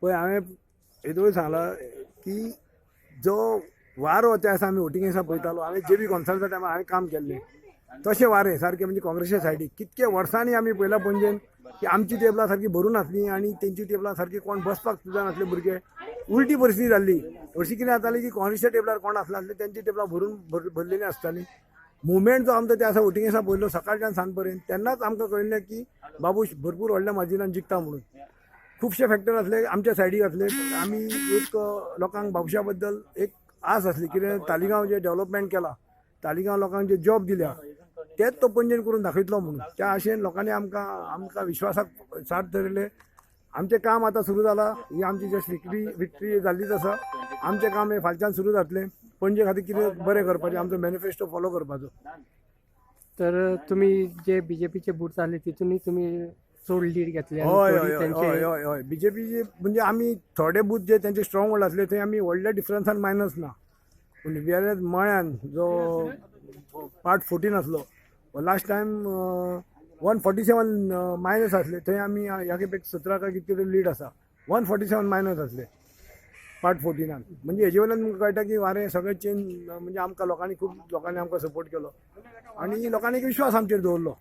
पळय हांवें येदोळ सांगलां की जो वारो त्या दिसा आमी वोटिंगे दिसा पळयतालो, हांवें जे बी कॉन्फरन्सा टायमार हांवें काम केल्लें तशें वारें सारकें म्हणजे काँग्रेसीच्या सायडीक कितके वर्सांनी आमी पळयलां पणजेन की आमची टेबलां सारकी भरून नासलीं आनी तेंची टेबलां सारकी कोण बसपाक सुद्दां नासले भुरगे. उलटी परिस्थिती जाल्ली. हरशीं कितें जातालें की काँग्रेसीच्या टेबलार कोण आसनासले तेंची टेबलां भरलेलीं आसतालीं. मुवमेंट जो आमचो त्या दिसा वोटिंगे दिसा पळयलो सकाळच्यान सांज पर्यंत तेन्नाच आमकां कळिल्लें की बाबूश भरपूर व्हडल्या मार्जिनान जिखता म्हणून. खुबशे फॅक्टर असले आमच्या सायडीक असले. आमी एक लोकांक बाबुशा बद्दल एक आस असली कितें तालिगांव जे डेव्हलपमेंट केला, तालिगांव लोकांक जे जॉब दिल्या तेच तो पणजेन करून दाखयतलो म्हणून त्या आशेन लोकांनी आमकां विश्वासाक साथ धरिल्ले. आमचें काम आतां सुरू जालां. ही आमची जस्ट विक्ट्री जाल्लीच आसा. आमचें काम हे फालच्यान सुरू जातलें. पणजे खातीर कितें बरें करपाचें आमचो मॅनिफेस्टो फॉलो करपाचो. तर तुम्ही जे बीजेपीचे बूथ झाले तिथूनही तुम्ही चोड लीड घेतली आणि हय थोडी हय त्यांचे हय हय हय बीजेपीचे म्हणजे आमी थोडे बूथ जे त्यांचे स्ट्रॉंग होल्ड असले थंय आमी व्हडल्या डिफरन्सान मायनस ना. पूण वेरेज मळ्यान जो पार्ट 14 आसलो लास्ट टायम 147 मायनस असले थंय आमी ह्या खेपेक 17 काय कितें तरी लीड आसा. 147 मायनस असले पार्ट 14 म्हणजे हेजे वयल्यान तुमकां कळटा की वारें सगळें चेंज म्हणजे आमकां लोकांनी खूब लोकांनी आमकां सपोर्ट केलो आणि लोकांनी एक विश्वास आमचेर दवरलो.